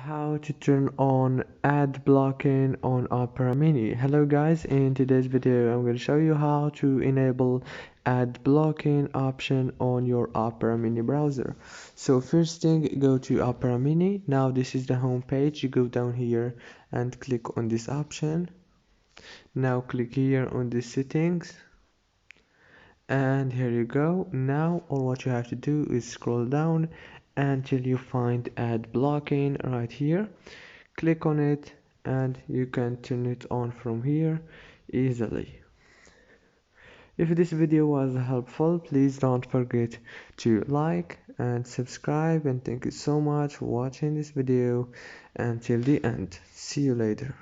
How to turn on ad blocking on Opera Mini. Hello guys, in today's video I'm going to show you how to enable ad blocking option on your Opera Mini browser. So first thing, go to Opera Mini. Now this is the home page. You go down here and click on this option. Now click here on the settings, and here you go. Now all what you have to do is scroll down until you find ad blocking right here. Click on it and you can turn it on from here easily. If this video was helpful, please don't forget to like and subscribe, and thank you so much for watching this video until the end. See you later.